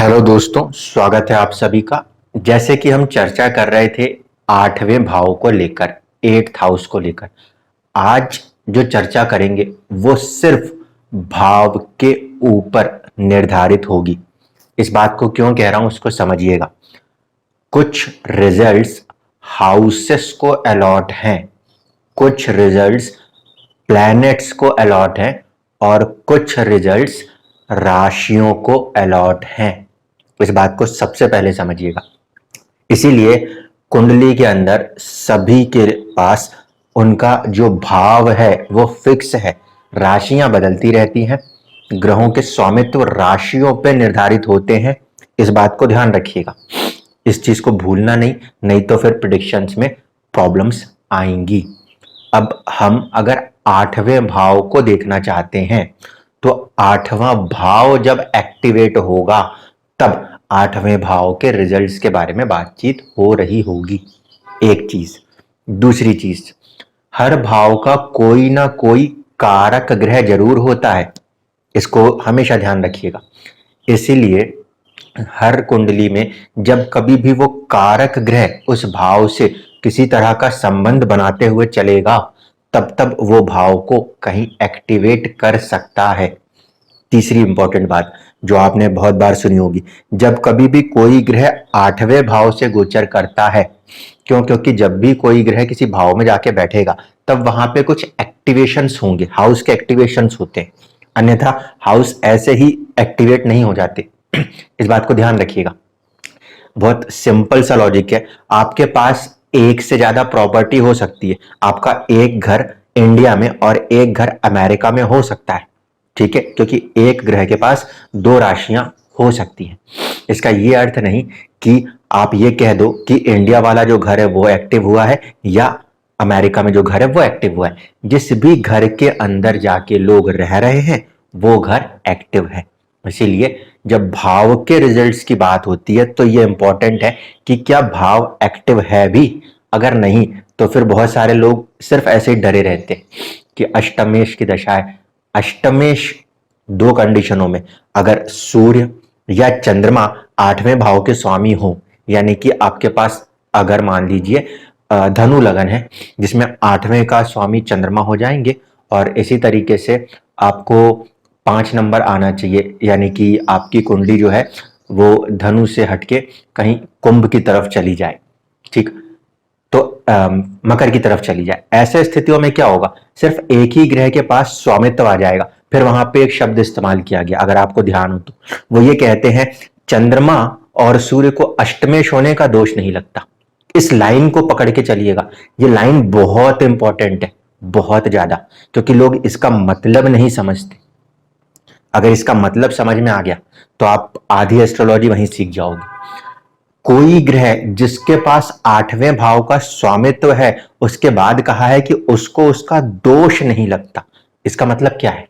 Hello दोस्तों, स्वागत है आप सभी का। जैसे कि हम चर्चा कर रहे थे आठवें भाव को लेकर, एट्थ हाउस को लेकर, आज जो चर्चा करेंगे वो सिर्फ भाव के ऊपर निर्धारित होगी। इस बात को क्यों कह रहा हूं उसको समझिएगा। कुछ रिजल्ट्स हाउसेस को अलॉट हैं, कुछ रिजल्ट्स प्लैनेट्स को अलॉट हैं और कुछ रिजल्ट्स राशियों को अलॉट हैं। इस बात को सबसे पहले समझिएगा। इसीलिए कुंडली के अंदर सभी के पास उनका जो भाव है वो फिक्स है। राशियां बदलती रहती हैं, ग्रहों के स्वामित्व राशियों पर निर्धारित होते हैं। इस बात को ध्यान रखिएगा, इस चीज को भूलना नहीं, नहीं तो फिर प्रिडिक्शंस में प्रॉब्लम्स आएंगी। अब हम अगर आठवें भाव को देखना चाहते हैं तो आठवां भाव जब एक्टिवेट होगा तब आठवें भाव के रिजल्ट्स के बारे में बातचीत हो रही होगी। एक चीज। दूसरी चीज, हर भाव का कोई ना कोई कारक ग्रह जरूर होता है, इसको हमेशा ध्यान रखिएगा। इसीलिए हर कुंडली में जब कभी भी वो कारक ग्रह उस भाव से किसी तरह का संबंध बनाते हुए चलेगा तब तब वो भाव को कहीं एक्टिवेट कर सकता है। तीसरी इंपॉर्टेंट बात जो आपने बहुत बार सुनी होगी, जब कभी भी कोई ग्रह आठवें भाव से गोचर करता है, क्योंकि जब भी कोई ग्रह किसी भाव में जाके बैठेगा तब वहां पे कुछ एक्टिवेशंस होंगे, हाउस के एक्टिवेशंस होते हैं, अन्यथा हाउस ऐसे ही एक्टिवेट नहीं हो जाते। इस बात को ध्यान रखिएगा। बहुत सिंपल सा लॉजिक है। आपके पास एक से ज्यादा प्रॉपर्टी हो सकती है, आपका एक घर इंडिया में और एक घर अमेरिका में हो सकता है, ठीक है, क्योंकि एक ग्रह के पास दो राशियां हो सकती हैं। इसका ये अर्थ नहीं कि आप ये कह दो कि इंडिया वाला जो घर है वो एक्टिव हुआ है या अमेरिका में जो घर है वो एक्टिव हुआ है। जिस भी घर के अंदर जाके लोग रह रहे हैं वो घर एक्टिव है। इसीलिए जब भाव के रिजल्ट्स की बात होती है तो ये इंपॉर्टेंट है कि क्या भाव एक्टिव है भी। अगर नहीं तो फिर बहुत सारे लोग सिर्फ ऐसे ही डरे रहते कि अष्टमेश की दशा है। अष्टमेश दो कंडीशनों में, अगर सूर्य या चंद्रमा आठवें भाव के स्वामी हो, यानी कि आपके पास अगर मान लीजिए धनु लगन है जिसमें आठवें का स्वामी चंद्रमा हो जाएंगे, और इसी तरीके से आपको 5 नंबर आना चाहिए, यानी कि आपकी कुंडली जो है वो धनु से हटके कहीं कुंभ की तरफ चली जाए, ठीक, तो मकर की तरफ चली जाए। ऐसे स्थितियों में क्या होगा, सिर्फ एक ही ग्रह के पास स्वामित्व आ जाएगा। फिर वहां पे एक शब्द इस्तेमाल किया गया, अगर आपको ध्यान हो तो, वो ये कहते हैं चंद्रमा और सूर्य को अष्टमेश होने का दोष नहीं लगता। इस लाइन को पकड़ के चलिएगा, ये लाइन बहुत इंपॉर्टेंट है, बहुत ज्यादा, क्योंकि लोग इसका मतलब नहीं समझते। अगर इसका मतलब समझ में आ गया तो आप आधी एस्ट्रोलॉजी वहीं सीख जाओगे। कोई ग्रह जिसके पास आठवें भाव का स्वामित्व है, उसके बाद कहा है कि उसको उसका दोष नहीं लगता। इसका मतलब क्या है?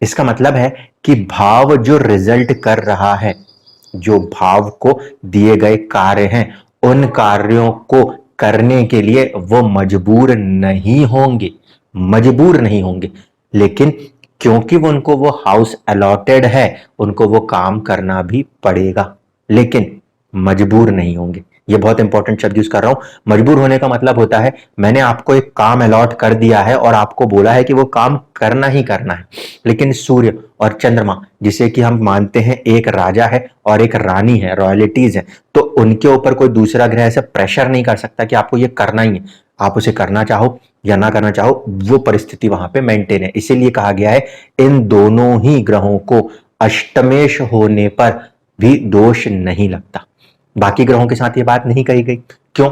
इसका मतलब है कि भाव जो रिजल्ट कर रहा है, जो भाव को दिए गए कार्य हैं, उन कार्यों को करने के लिए वो मजबूर नहीं होंगे, मजबूर नहीं होंगे, लेकिन क्योंकि वो उनको वो हाउस अलॉटेड है, उनको वो काम करना भी पड़ेगा, लेकिन मजबूर नहीं होंगे। ये बहुत इंपॉर्टेंट शब्द यूज कर रहा हूं। मजबूर होने का मतलब होता है मैंने आपको एक काम अलॉट कर दिया है और आपको बोला है कि वो काम करना ही करना है, लेकिन सूर्य और चंद्रमा, जिसे कि हम मानते हैं एक राजा है और एक रानी है, रॉयल्टीज है, तो उनके ऊपर कोई दूसरा ग्रह ऐसे प्रेशर नहीं कर सकता कि आपको ये करना ही है। आप उसे करना चाहो या ना करना चाहो, वो परिस्थिति वहां पे मेंटेन है। इसीलिए कहा गया है इन दोनों ही ग्रहों को अष्टमेश होने पर भी दोष नहीं लगता। बाकी ग्रहों के साथ ये बात नहीं कही गई। क्यों?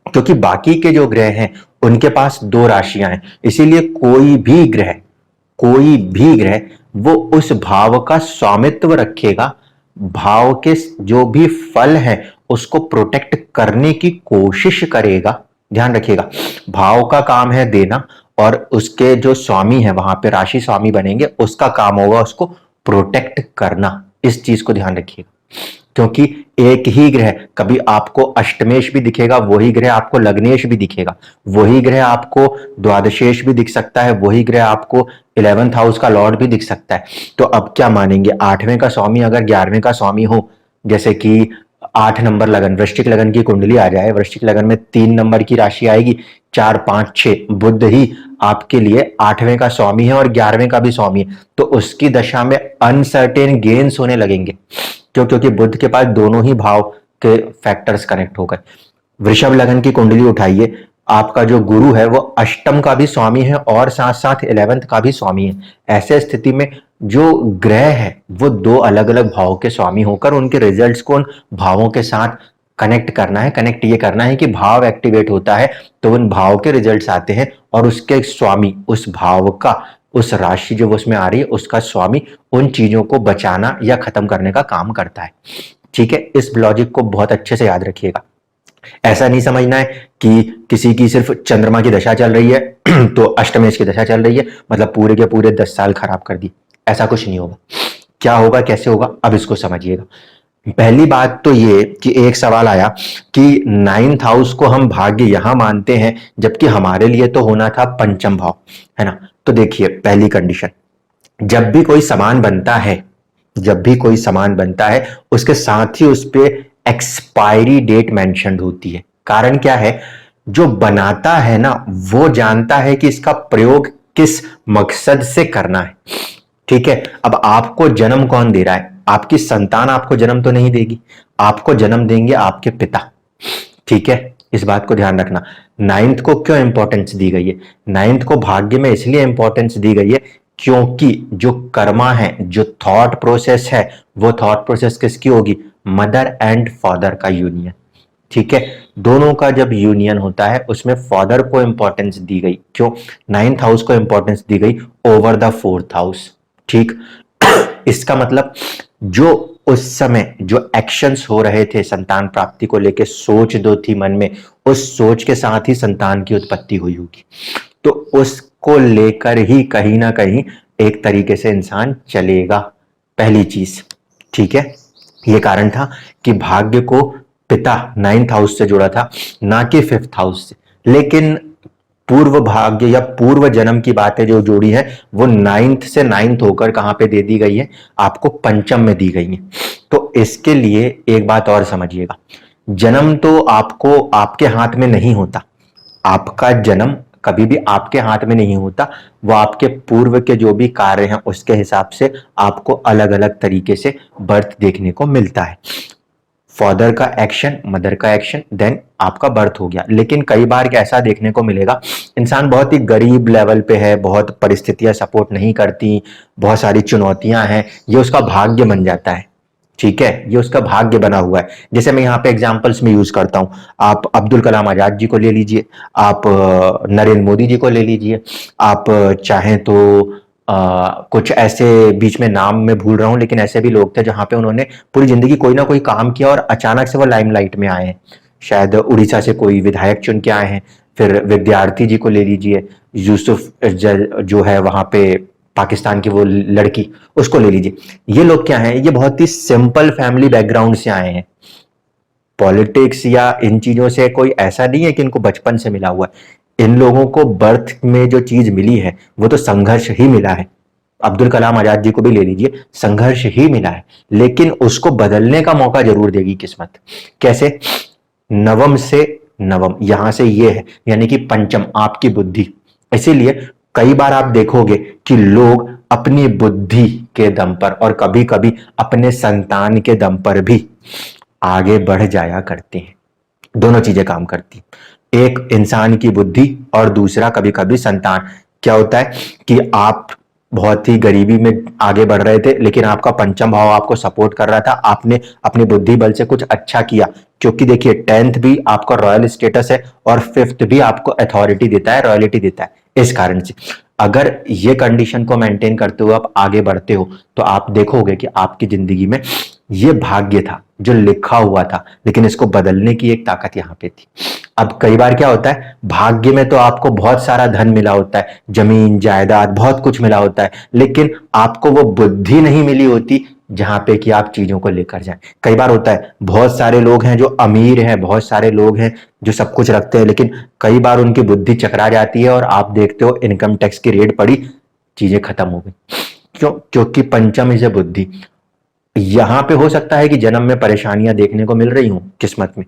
क्योंकि बाकी के जो ग्रह हैं उनके पास दो राशियां हैं, इसीलिए कोई भी ग्रह वो उस भाव का स्वामित्व रखेगा, भाव के जो भी फल है उसको प्रोटेक्ट करने की कोशिश करेगा। ध्यान रखिएगा, भाव का काम है देना और उसके जो स्वामी है वहां पे राशि स्वामी बनेंगे, उसका काम होगा उसको प्रोटेक्ट करना। इस चीज को ध्यान रखिएगा, क्योंकि एक ही ग्रह कभी आपको अष्टमेश भी दिखेगा, वही ग्रह आपको लग्नेश भी दिखेगा, वही ग्रह आपको द्वादशेश भी दिख सकता है, वही ग्रह आपको 11th हाउस का लॉर्ड भी दिख सकता है। तो अब क्या मानेंगे, आठवें का स्वामी अगर 11वें का स्वामी हो जैसे कि 8 नंबर लगन, वृश्चिक लगन की कुंडली आ जाए, वृश्चिक लगन में 3 नंबर की राशि आएगी, 4, 5, 6, बुध ही आपके लिए 8वें का स्वामी है और 11वें का भी स्वामी है, तो उसकी दशा में अनसर्टेन गेन्स होने लगेंगे। क्यों? क्योंकि बुध के पास दोनों ही भाव के फैक्टर्स कनेक्ट हो गए। वृषभ लगन की कुंडली उठाइए, आपका जो गुरु है वो अष्टम का भी स्वामी है और साथ साथ 11th का भी स्वामी है। ऐसे स्थिति में जो ग्रह है वो 2 अलग अलग भावों के स्वामी होकर उनके रिजल्ट्स को उन भावों के साथ कनेक्ट करना है। कनेक्ट ये करना है कि भाव एक्टिवेट होता है तो उन भाव के रिजल्ट्स आते हैं और उसके स्वामी, उस भाव का, उस राशि जो उसमें आ रही है उसका स्वामी उन चीजों को बचाना या खत्म करने का काम करता है। ठीक है, इस लॉजिक को बहुत अच्छे से याद रखिएगा। ऐसा नहीं समझना है कि किसी की सिर्फ चंद्रमा की दशा चल रही है तो अष्टमेश की दशा चल रही है मतलब पूरे के पूरे 10 साल खराब कर दी। ऐसा कुछ नहीं होगा। क्या होगा, कैसे होगा, अब इसको समझिएगा। पहली बात तो ये कि एक सवाल आया कि 9th हाउस को हम भाग्य यहां मानते हैं जबकि हमारे लिए तो होना था पंचम भाव, है ना। तो देखिए, पहली कंडीशन, जब भी कोई सामान बनता है, जब भी कोई सामान बनता है उसके साथ ही उस पे एक्सपायरी डेट मेंशन्ड होती है। कारण क्या है? जो बनाता है ना वो जानता है कि इसका प्रयोग किस मकसद से करना है। ठीक है, अब आपको जन्म कौन दे रहा है? आपकी संतान आपको जन्म तो नहीं देगी, आपको जन्म देंगे आपके पिता। ठीक है, इस बात को ध्यान रखना। 9th को क्यों इंपॉर्टेंस दी गई है? 9th को भाग्य में इसलिए इंपॉर्टेंस दी गई है क्योंकि जो कर्मा है, जो थॉट प्रोसेस है, वो थॉट प्रोसेस किसकी होगी? मदर एंड फादर का यूनियन। ठीक है, दोनों का जब यूनियन होता है उसमें फादर को इंपॉर्टेंस दी गई। क्यों? 9th हाउस को इंपॉर्टेंस दी गई ओवर द 4th हाउस। ठीक, इसका मतलब जो उस समय जो एक्शंस हो रहे थे संतान प्राप्ति को लेके, सोच दो थी मन में, उस सोच के साथ ही संतान की उत्पत्ति हुई होगी। तो उसको लेकर ही कहीं ना कहीं एक तरीके से इंसान चलेगा, पहली चीज। ठीक है, ये कारण था कि भाग्य को पिता 9th हाउस से जुड़ा था, ना कि 5th हाउस से। लेकिन पूर्व भाग्य या पूर्व जन्म की बातें जो जोड़ी है वो 9th से 9th होकर कहां पे दे दी गई है? आपको पंचम में दी गई है। तो इसके लिए एक बात और समझिएगा, जन्म तो आपको आपके हाथ में नहीं होता। आपका जन्म कभी भी आपके हाथ में नहीं होता, वो आपके पूर्व के जो भी कार्य हैं उसके हिसाब से आपको अलग अलग तरीके से बर्थ देखने को मिलता है। फादर का एक्शन, मदर का एक्शन, देन आपका बर्थ हो गया। लेकिन कई बार ऐसा देखने को मिलेगा, इंसान बहुत ही गरीब लेवल पे है, बहुत परिस्थितियां सपोर्ट नहीं करती, बहुत सारी चुनौतियां हैं, ये उसका भाग्य बन जाता है। ठीक है, ये उसका भाग्य बना हुआ है। जैसे मैं यहाँ पे एग्जांपल्स में यूज करता हूँ, आप अब्दुल कलाम आजाद जी को ले लीजिए, आप नरेंद्र मोदी जी को ले लीजिए, आप चाहें तो कुछ ऐसे, बीच में नाम में भूल रहा हूं, लेकिन ऐसे भी लोग थे जहां पे उन्होंने पूरी जिंदगी कोई ना कोई काम किया और अचानक से वो लाइमलाइट में आए हैं। शायद उड़ीसा से कोई विधायक चुन के आए हैं। फिर विद्यार्थी जी को ले लीजिए, यूसुफ जो है वहां पे पाकिस्तान की वो लड़की, उसको ले लीजिए। ये लोग क्या हैं? ये बहुत ही सिंपल फैमिली बैकग्राउंड से आए हैं। पॉलिटिक्स या इन चीजों से कोई ऐसा नहीं है कि इनको बचपन से मिला हुआ है। इन लोगों को बर्थ में जो चीज मिली है वो तो संघर्ष ही मिला है। अब्दुल कलाम आजाद जी को भी ले लीजिए, संघर्ष ही मिला है, लेकिन उसको बदलने का मौका जरूर देगी किस्मत। कैसे? नवम से नवम, यहां से ये है, यानी कि पंचम आपकी बुद्धि। इसीलिए कई बार आप देखोगे कि लोग अपनी बुद्धि के दम पर और कभी कभी अपने संतान के दम पर भी आगे बढ़ जाया करते हैं। दोनों चीजें काम करती, एक इंसान की बुद्धि और दूसरा कभी कभी संतान। क्या होता है कि आप बहुत ही गरीबी में आगे बढ़ रहे थे, लेकिन आपका पंचम भाव आपको सपोर्ट कर रहा था, आपने अपनी बुद्धि बल से कुछ अच्छा किया। क्योंकि देखिए 10th भी आपका रॉयल स्टेटस है और 5th भी आपको अथॉरिटी देता है, रॉयलिटी देता है। इस कारण से अगर ये कंडीशन को मेंटेन करते हुए आप आगे बढ़ते हो तो आप देखोगे कि आपकी जिंदगी में ये भाग्य था जो लिखा हुआ था, लेकिन इसको बदलने की एक ताकत यहां पे थी। अब कई बार क्या होता है, भाग्य में तो आपको बहुत सारा धन मिला होता है, जमीन जायदाद बहुत कुछ मिला होता है, लेकिन आपको वो बुद्धि नहीं मिली होती जहां पे कि आप चीजों को लेकर जाएं। कई बार होता है, बहुत सारे लोग हैं जो अमीर हैं, बहुत सारे लोग हैं जो सब कुछ रखते हैं, लेकिन कई बार उनकी बुद्धि चकरा जाती है और आप देखते हो इनकम टैक्स की रेड पड़ी, चीजें खत्म हो गई। क्यों? क्योंकि पंचम इज ए बुद्धि। यहां पे हो सकता है कि जन्म में परेशानियां देखने को मिल रही हूं किस्मत में,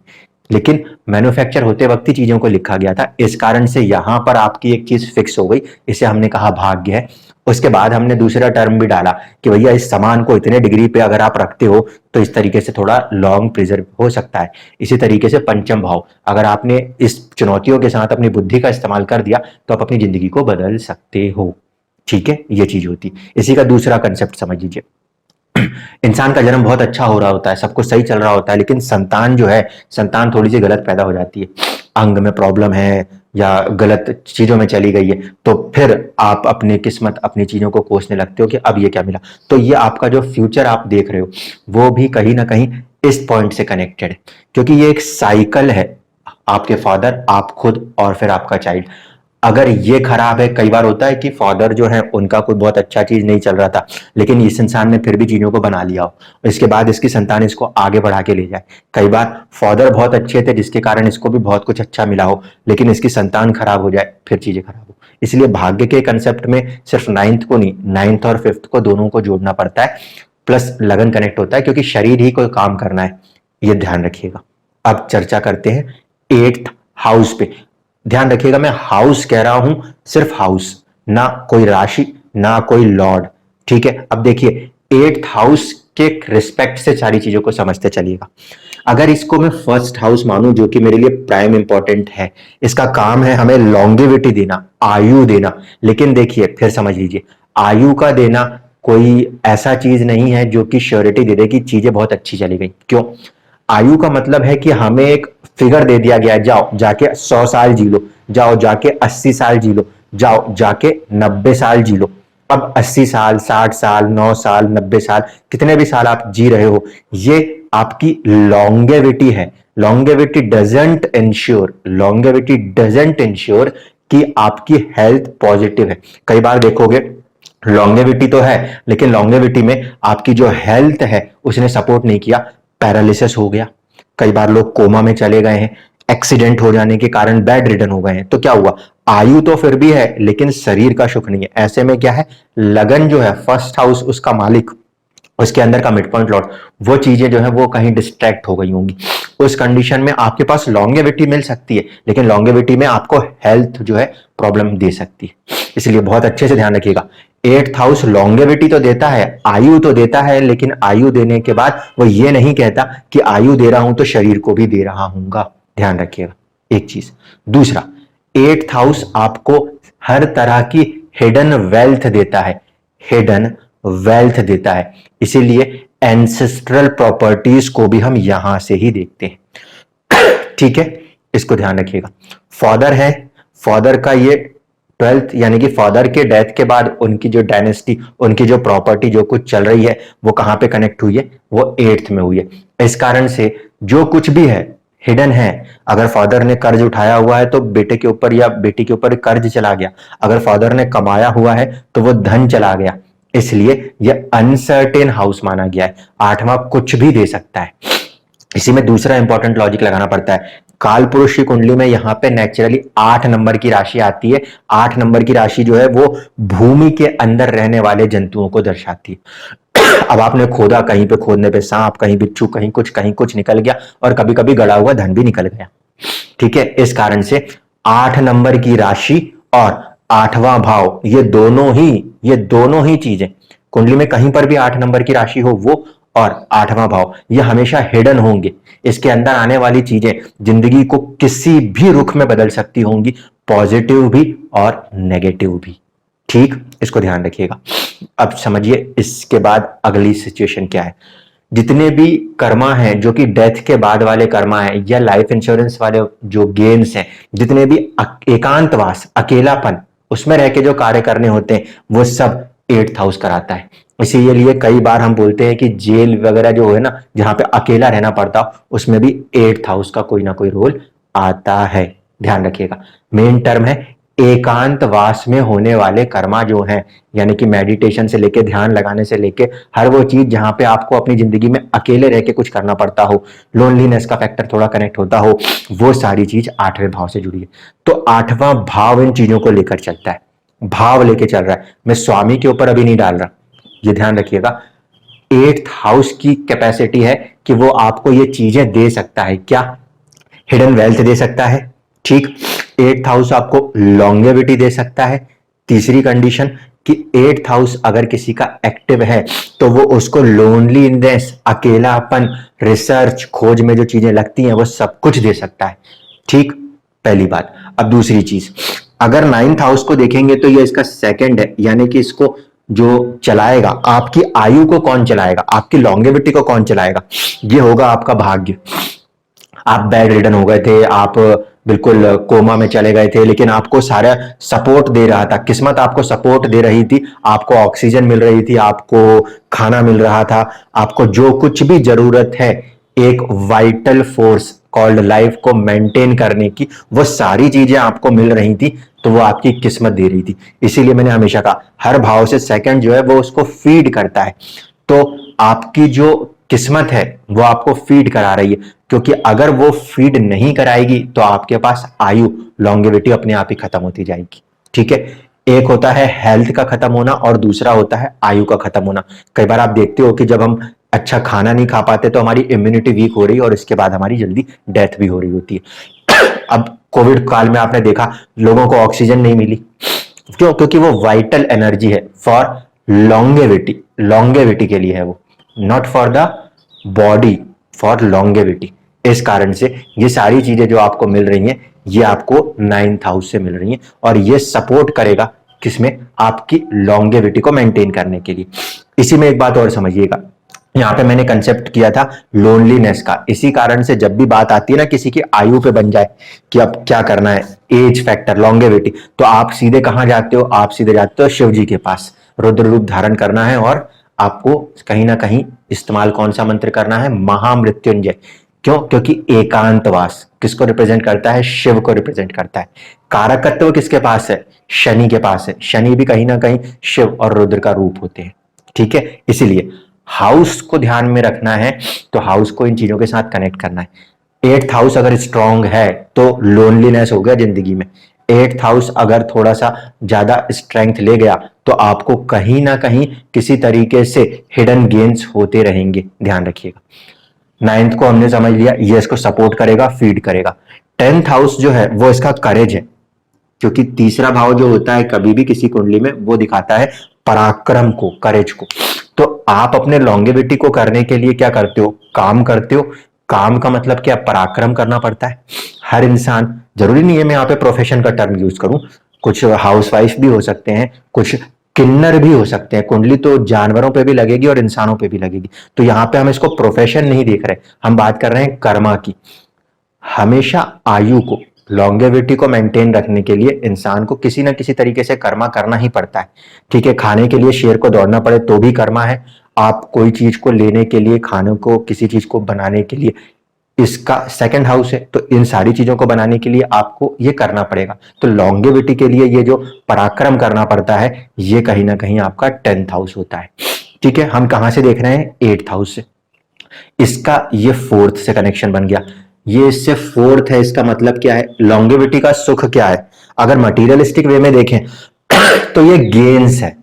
लेकिन मैन्युफैक्चर होते वक्त ही चीजों को लिखा गया था। इस कारण से यहां पर आपकी एक चीज फिक्स हो गई, इसे हमने कहा भाग्य है। उसके बाद हमने दूसरा टर्म भी डाला कि भैया इस सामान को इतने डिग्री पे अगर आप रखते हो तो इस तरीके से थोड़ा लॉन्ग प्रिजर्व हो सकता है। इसी तरीके से पंचम भाव, अगर आपने इस चुनौतियों के साथ अपनी बुद्धि का इस्तेमाल कर दिया तो आप अपनी जिंदगी को बदल सकते हो। ठीक है, ये चीज होती। इसी का दूसरा कंसेप्ट समझ लीजिए। इंसान का जन्म बहुत अच्छा हो रहा होता है, सब कुछ सही चल रहा होता है, लेकिन संतान जो है, संतान थोड़ी सी गलत पैदा हो जाती है, अंग में प्रॉब्लम है या गलत चीजों में चली गई है, तो फिर आप अपनी किस्मत, अपनी चीजों को कोसने लगते हो कि अब ये क्या मिला। तो ये आपका जो फ्यूचर आप देख रहे हो वो भी कहीं ना कहीं इस पॉइंट से कनेक्टेड है, क्योंकि ये एक साइकिल है। आपके फादर, आप खुद, और फिर आपका चाइल्ड। अगर ये खराब है, कई बार होता है कि फादर जो है उनका कोई बहुत अच्छा चीज नहीं चल रहा था, लेकिन इस इंसान ने फिर भी चीजों को बना लिया हो, इसके बाद इसकी संतान इसको आगे बढ़ा के ले जाए। कई बार फादर बहुत अच्छे थे जिसके कारण इसको भी बहुत कुछ अच्छा मिला हो, लेकिन इसकी संतान खराब हो जाए, फिर चीजें खराब हो। इसलिए भाग्य के कंसेप्ट में सिर्फ नाइन्थ को नहीं, नाइन्थ और फिफ्थ को दोनों को जोड़ना पड़ता है, प्लस लगन कनेक्ट होता है, क्योंकि शरीर ही कोई काम करना है, ये ध्यान रखिएगा। अब चर्चा करते हैं एट्थ हाउस पे। ध्यान रखिएगा, मैं हाउस कह रहा हूं, सिर्फ हाउस, ना कोई राशि, ना कोई लॉर्ड। ठीक है, अब देखिए एट्थ हाउस के रिस्पेक्ट से सारी चीजों को समझते चलिएगा। अगर इसको मैं फर्स्ट हाउस मानूं, जो कि मेरे लिए प्राइम इंपॉर्टेंट है, इसका काम है हमें लॉन्गेविटी देना, आयु देना। लेकिन देखिए फिर समझ लीजिए, आयु का देना कोई ऐसा चीज नहीं है जो कि श्योरिटी दे दे कि चीजें बहुत अच्छी चली गई। क्यों? आयु का मतलब है कि हमें एक फिगर दे दिया गया है, जाओ जाके 100 साल जी लो, जाओ जाके 80 साल जी लो, जाओ जाके 90 साल जी लो। अब 80 साल, 60 साल, 9 साल, 90 साल, कितने भी साल आप जी रहे हो, ये आपकी लॉन्गेविटी है। लॉन्गेविटी डजेंट इंश्योर कि आपकी हेल्थ पॉजिटिव है। कई बार देखोगे लॉन्गेविटी तो है, लेकिन लॉन्गेविटी में आपकी जो हेल्थ है उसने सपोर्ट नहीं किया, पैरालिसिस हो गया, कई बार लोग कोमा में चले गए हैं, एक्सीडेंट हो जाने के कारण बेड रिडन हो गए हैं। तो क्या हुआ? आयु तो फिर भी है, लेकिन शरीर का सुख नहीं है। ऐसे में क्या है, लगन जो है फर्स्ट हाउस, उसका मालिक, उसके अंदर का मिड पॉइंट लॉर्ड, वो चीजें जो है वो कहीं डिस्ट्रैक्ट हो गई होंगी। उस कंडीशन में आपके पास लॉन्गेविटी मिल सकती है, लेकिन लॉन्गेविटी में आपको हेल्थ जो है प्रॉब्लम दे सकती है। इसलिए बहुत अच्छे से ध्यान रखिएगा, एट्थ हाउस लॉन्गेविटी तो देता है, आयु तो देता है, लेकिन आयु देने के बाद वो ये नहीं कहता कि आयु दे रहा हूं तो शरीर को भी दे रहा हूंगा। ध्यान रखिएगा एक चीज। दूसरा, एट्थ हाउस आपको हर तरह की हिडन वेल्थ देता है, हिडन वेल्थ देता है। इसीलिए एंसेस्ट्रल प्रॉपर्टीज को भी हम यहां से ही देखते हैं। ठीक है, इसको ध्यान रखिएगा। फादर है, फादर का ये 12th, यानी कि फादर के डेथ के बाद उनकी जो डायनेस्टी, उनकी जो प्रॉपर्टी, जो कुछ चल रही है, वो कहां पे कनेक्ट हुई है? वो एट्थ में हुई है। इस कारण से जो कुछ भी है हिडन है। अगर फादर ने कर्ज उठाया हुआ है तो बेटे के ऊपर या बेटी के ऊपर कर्ज चला गया, अगर फादर ने कमाया हुआ है तो वो धन चला गया। इसलिए यह अनसर्टेन हाउस माना गया है, आठवां कुछ भी दे सकता है। इसी में दूसरा इंपॉर्टेंट लॉजिक लगाना पड़ता है। काल पुरुष की कुंडली में यहाँ पे नेचुरली 8 नंबर की राशि आती है। 8 नंबर की राशि जो है वो भूमि के अंदर रहने वाले जंतुओं को दर्शाती है। अब आपने खोदा, कहीं पे खोदने पे सांप, कहीं बिच्छू, कहीं कुछ निकल गया, और कभी कभी गड़ा हुआ धन भी निकल गया। ठीक है, इस कारण से 8 नंबर की राशि और 8वां भाव, ये दोनों ही चीजें, कुंडली में कहीं पर भी 8 नंबर की राशि हो वो और 8वां भाव, ये हमेशा हिडन होंगे। इसके अंदर आने वाली चीजें जिंदगी को किसी भी रुख में बदल सकती होंगी, पॉजिटिव भी और नेगेटिव भी। ठीक, इसको ध्यान रखिएगा। अब समझिए इसके बाद अगली सिचुएशन क्या है। जितने भी कर्मा हैं, जो कि डेथ के बाद वाले कर्मा हैं, या लाइफ इंश्योरेंस वाले जो गेन्स हैं, जितने भी एकांतवास, अकेलापन, उसमें रह के जो कार्य करने होते हैं, वो सब एट्थ हाउस कराता है। इसीलिए कई बार हम बोलते हैं कि जेल वगैरह जो है ना, जहां पे अकेला रहना पड़ता हो, उसमें भी एट्थ हाउस का कोई ना कोई रोल आता है। ध्यान रखिएगा, मेन टर्म है एकांतवास में होने वाले कर्मा जो हैं, यानी कि मेडिटेशन से लेके, ध्यान लगाने से लेके, हर वो चीज जहां पे आपको अपनी जिंदगी में अकेले रह के कुछ करना पड़ता हो, लोनलीनेस का फैक्टर थोड़ा कनेक्ट होता हो, वो सारी चीज 8वें भाव से जुड़ी है। तो 8वां भाव इन चीजों को लेकर चलता है, भाव लेके चल रहा है। मैं स्वामी के ऊपर अभी नहीं डाल रहा, ये ध्यान रखिएगा। एट्थ हाउस की कैपेसिटी है कि वो आपको ये चीजें दे सकता है। क्या? हिडन वेल्थ दे सकता है। ठीक। एट्थ हाउस आपको लॉन्गेविटी दे सकता है। तीसरी कंडीशन कि एट्थ हाउस अगर किसी का एक्टिव है तो वो उसको लोनलीनेस, अकेलापन, रिसर्च, खोज में जो चीजें लगती हैं वो सब कुछ दे सकता है। ठीक, पहली बात। अब दूसरी चीज, अगर नाइन्थ हाउस को देखेंगे तो ये इसका सेकंड है, यानी कि इसको जो चलाएगा, आपकी आयु को कौन चलाएगा, आपकी लॉन्गेविटी को कौन चलाएगा, ये होगा आपका भाग्य। आप बेड रिडन हो गए थे, आप बिल्कुल कोमा में चले गए थे, लेकिन आपको सारा सपोर्ट दे रहा था, किस्मत आपको सपोर्ट दे रही थी, आपको ऑक्सीजन मिल रही थी, आपको खाना मिल रहा था, आपको जो कुछ भी जरूरत है एक वाइटल फोर्स कॉल्ड लाइफ को मेंटेन करने की, वो सारी चीजें आपको मिल रही थी, तो वो आपकी किस्मत दे रही थी। इसीलिए मैंने हमेशा कहा हर भाव से सेकंड जो है वो उसको फीड करता है। तो आपकी जो किस्मत है वो आपको फीड करा रही है, क्योंकि अगर वो फीड नहीं कराएगी तो आपके पास आयु, लॉन्गेविटी अपने आप ही खत्म होती जाएगी। ठीक है, एक होता है हेल्थ का खत्म होना और दूसरा होता है आयु का खत्म होना। कई बार आप देखते हो कि जब हम अच्छा खाना नहीं खा पाते तो हमारी इम्यूनिटी वीक हो रही है और इसके बाद हमारी जल्दी डेथ भी हो रही होती है। अब कोविड काल में आपने देखा लोगों को ऑक्सीजन नहीं मिली, क्यों? क्योंकि वो वाइटल एनर्जी है फॉर लॉन्गेविटी, लॉन्गेविटी के लिए है वो, not for the body, for longevity. इस कारण से ये सारी चीजें जो आपको मिल रही हैं ये आपको नाइन्थ हाउस से मिल रही हैं और ये सपोर्ट करेगा किसमें, आपकी लॉन्गेविटी को मेंटेन करने के लिए। इसी में एक बात और समझिएगा, यहां पे मैंने कंसेप्ट किया था लोनलीनेस का, इसी कारण से जब भी बात आती है ना किसी की आयु पे बन जाए कि अब क्या करना है, एज फैक्टर, लॉन्गेविटी, तो आप सीधे कहां जाते हो, आप सीधे जाते हो शिव जी के पास, रुद्र रूप धारण करना है और आपको कहीं ना कहीं इस्तेमाल कौन सा मंत्र करना है, महामृत्युंजय। क्यों? क्योंकि एकांतवास किसको रिप्रेजेंट करता है, शिव को रिप्रेजेंट करता है। कारकत्व किसके पास है, शनि के पास है, शनि भी कहीं ना कहीं शिव और रुद्र का रूप होते हैं। ठीक है, इसीलिए हाउस को ध्यान में रखना है, तो हाउस को इन चीजों के साथ कनेक्ट करना है। एट्थ हाउस अगर स्ट्रांग है तो लोनलीनेस हो गया जिंदगी में, एट्थ हाउस अगर थोड़ा सा ज्यादा स्ट्रेंथ ले गया तो आपको कहीं ना कहीं किसी तरीके से हिडन गेन्स होते रहेंगे, ध्यान रखिएगा। नाइन्थ को हमने समझ लिया, ये इसको सपोर्ट करेगा, फीड करेगा। टेंथ हाउस जो है वो इसका करेज है, क्योंकि तीसरा भाव जो होता है कभी भी किसी कुंडली में वो दिखाता है पराक्रम को, करेज को। तो आप अपने लॉन्गेविटी को करने के लिए क्या करते हो, काम करते हो। काम का मतलब क्या, पराक्रम करना पड़ता है। हर इंसान, जरूरी नहीं है मैं यहाँ पे प्रोफेशन का टर्म यूज करूं, कुछ हाउसवाइफ भी हो सकते हैं, कुछ किन्नर भी हो सकते हैं। कुंडली तो जानवरों पे भी लगेगी और इंसानों पे भी लगेगी, तो यहाँ पे हम इसको प्रोफेशन नहीं देख रहे, हम बात कर रहे हैं कर्मा की। हमेशा आयु को, लॉन्गेविटी को मेंटेन रखने के लिए इंसान को किसी ना किसी तरीके से कर्मा करना ही पड़ता है। ठीक है, खाने के लिए शेर को दौड़ना पड़े तो भी कर्मा है, आप कोई चीज को लेने के लिए, खाने को, किसी चीज को बनाने के लिए, इसका सेकंड हाउस है, तो इन सारी चीजों को बनाने के लिए आपको ये करना पड़ेगा। तो लॉन्गेविटी के लिए ये जो पराक्रम करना पड़ता है ये कहीं ना कहीं आपका टेंथ हाउस होता है। ठीक है, हम कहां से देख रहे हैं, एट्थ हाउस से। इसका ये फोर्थ से कनेक्शन बन गया, ये इससे फोर्थ है, इसका मतलब क्या है, लॉन्गेविटी का सुख क्या है। अगर मटीरियलिस्टिक वे में देखें तो ये गेन्स है,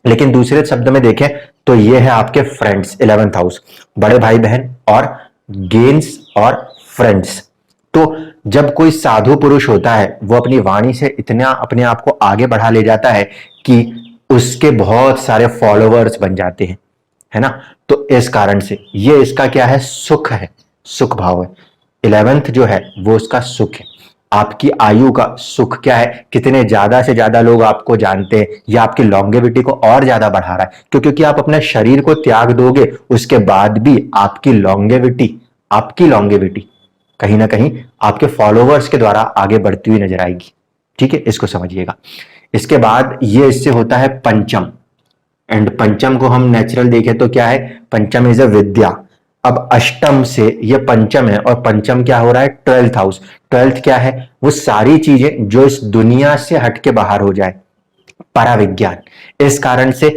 लेकिन दूसरे शब्द में देखें तो ये है आपके फ्रेंड्स, 11th हाउस, बड़े भाई बहन और गेन्स और फ्रेंड्स। तो जब कोई साधु पुरुष होता है वो अपनी वाणी से इतना अपने आप को आगे बढ़ा ले जाता है कि उसके बहुत सारे फॉलोअर्स बन जाते हैं, है ना। तो इस कारण से ये इसका क्या है, सुख है, सुख भाव है। 11th जो है वो उसका सुख है। आपकी आयु का सुख क्या है, कितने ज्यादा से ज्यादा लोग आपको जानते हैं, या आपकी लॉन्गेविटी को और ज्यादा बढ़ा रहा है, क्योंकि आप अपने शरीर को त्याग दोगे उसके बाद भी आपकी लॉन्गेविटी कहीं ना कहीं आपके फॉलोवर्स के द्वारा आगे बढ़ती हुई नजर आएगी। ठीक है, इसको समझिएगा। इसके बाद ये इससे होता है पंचम, एंड पंचम को हम नेचुरल देखें तो क्या है, पंचम इज अ विद्या। अब अष्टम से ये पंचम है, और पंचम क्या हो रहा है, 12th हाउस। 12th क्या है, वो सारी चीजें जो इस दुनिया से हटके बाहर हो जाए, पराविज्ञान। इस कारण से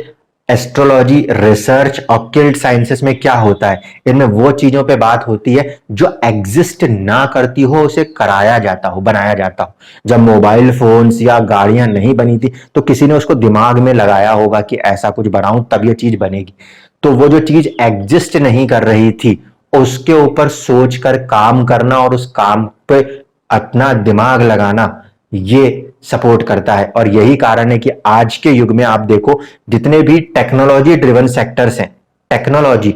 एस्ट्रोलॉजी, रिसर्च, ऑक्कल्ट साइंसेस में क्या होता है, इनमें वो चीजों पे बात होती है जो एग्जिस्ट ना करती हो, उसे कराया जाता हो, बनाया जाता हो। जब मोबाइल फोन्स या गाड़ियां नहीं बनी थी तो किसी ने उसको दिमाग में लगाया होगा कि ऐसा कुछ बनाऊं तब ये चीज बनेगी। तो वो जो चीज एग्जिस्ट नहीं कर रही थी उसके ऊपर सोचकर काम करना और उस काम पे अपना दिमाग लगाना, ये सपोर्ट करता है। और यही कारण है कि आज के युग में आप देखो जितने भी टेक्नोलॉजी ड्रिवन सेक्टर्स हैं, technology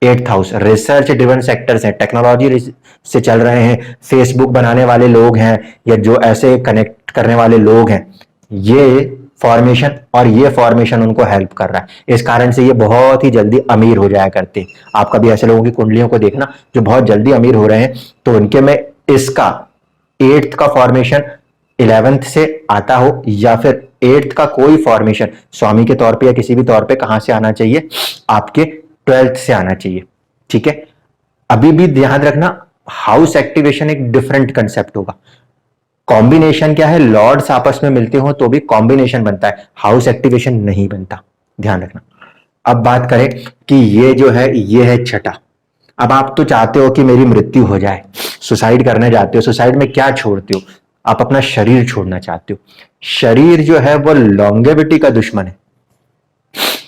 8th house research driven sectors हैं, टेक्नोलॉजी से चल रहे हैं, फेसबुक बनाने वाले लोग हैं या जो ऐसे कनेक्ट करने वाले लोग हैं, ये फॉर्मेशन और ये फॉर्मेशन उनको हेल्प कर रहा है। इस कारण से ये बहुत ही जल्दी अमीर हो जाया करते हैं। आप कभी ऐसे लोगों की कुंडलियों को देखना जो बहुत जल्दी अमीर हो रहे हैं, तो उनके में इसका 8th का फॉर्मेशन 11th से आता हो या फिर 8th का कोई फॉर्मेशन स्वामी के तौर पे या किसी भी तौर पे कहां से आना चाहिए, आपके 12th से आना चाहिए। ठीक है, अभी भी ध्यान रखना हाउस एक्टिवेशन एक डिफरेंट कंसेप्ट होगा। कॉम्बिनेशन क्या है, लॉर्ड्स आपस में मिलते हो तो भी कॉम्बिनेशन बनता है, हाउस एक्टिवेशन नहीं बनता, ध्यान रखना। अब बात करें कि ये जो है ये है छठा। अब आप तो चाहते हो कि मेरी मृत्यु हो जाए, सुसाइड करने जाते हो, सुसाइड में क्या छोड़ते हो, आप अपना शरीर छोड़ना चाहते हो। शरीर जो है वो लॉन्गेविटी का दुश्मन है।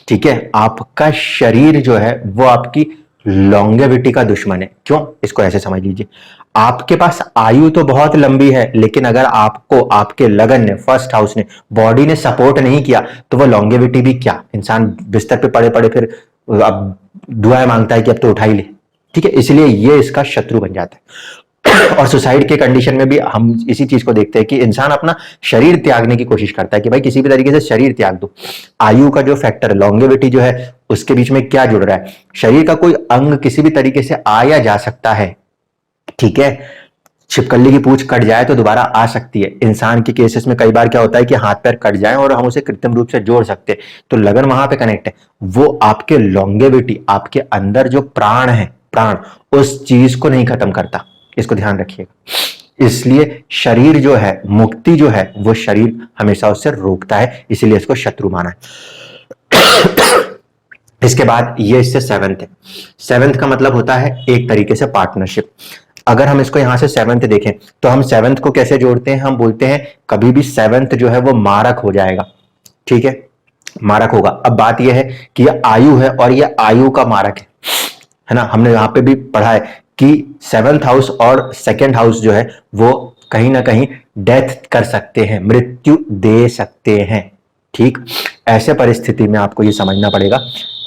ठीक है, आपका शरीर जो है वो आपकी लॉन्गेविटी का दुश्मन है। क्यों, इसको ऐसे समझ लीजिए, आपके पास आयु तो बहुत लंबी है, लेकिन अगर आपको आपके लगन ने, फर्स्ट हाउस ने, बॉडी ने सपोर्ट नहीं किया तो वो लॉन्गेविटी भी क्या, इंसान बिस्तर पे पड़े पड़े फिर अब दुआएं मांगता है कि अब तो उठा ही ले। ठीक है, इसलिए ये इसका शत्रु बन जाता है। और सुसाइड के कंडीशन में भी हम इसी चीज को देखते हैं कि इंसान अपना शरीर त्यागने की कोशिश करता है कि भाई किसी भी तरीके से शरीर त्याग दो। आयु का जो फैक्टर, लॉन्गेविटी जो है, उसके बीच में क्या जुड़ रहा है, शरीर का कोई अंग किसी भी तरीके से आया जा सकता है। ठीक है, छिपकली की पूंछ कट जाए तो दोबारा आ सकती है। इंसान के केसेस में कई बार क्या होता है कि हाथ पैर कट जाए और हम उसे कृत्रिम रूप से जोड़ सकते हैं, तो लगन वहां पे कनेक्ट है। वो आपके लॉन्गेविटी, आपके अंदर जो प्राण है, प्राण उस चीज को नहीं खत्म करता, इसको ध्यान रखिएगा। इसलिए शरीर जो है, मुक्ति जो है, वो शरीर हमेशा उससे रोकता है, इसीलिए इसको शत्रु माना है। इसके बाद ये इससे 7th है। 7th का मतलब होता है एक तरीके से पार्टनरशिप। अगर हम इसको यहां से 7th देखें तो हम 7th को कैसे जोड़ते हैं, हम बोलते हैं कभी भी 7th जो है वो मारक हो जाएगा। ठीक है, मारक होगा। अब बात यह है कि यह आयु है और यह आयु का मारक है ना। हमने यहां पे भी पढ़ा है कि 7th हाउस और 2nd हाउस जो है वो कहीं ना कहीं डेथ कर सकते हैं, मृत्यु दे सकते हैं। ठीक, ऐसे परिस्थिति में आपको ये समझना पड़ेगा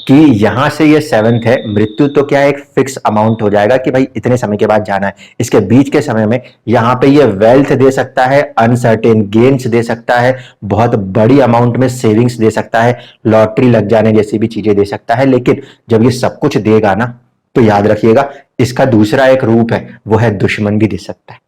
कि यहां से ये 7th है, मृत्यु तो क्या एक फिक्स अमाउंट हो जाएगा कि भाई इतने समय के बाद जाना है। इसके बीच के समय में यहां पे ये वेल्थ दे सकता है, अनसर्टेन गेन्स दे सकता है, बहुत बड़ी अमाउंट में सेविंग्स दे सकता है, लॉटरी लग जाने जैसी भी चीजें दे सकता है। लेकिन जब ये सब कुछ देगा ना, तो याद रखिएगा इसका दूसरा एक रूप है, वो है दुश्मन भी दे सकता है।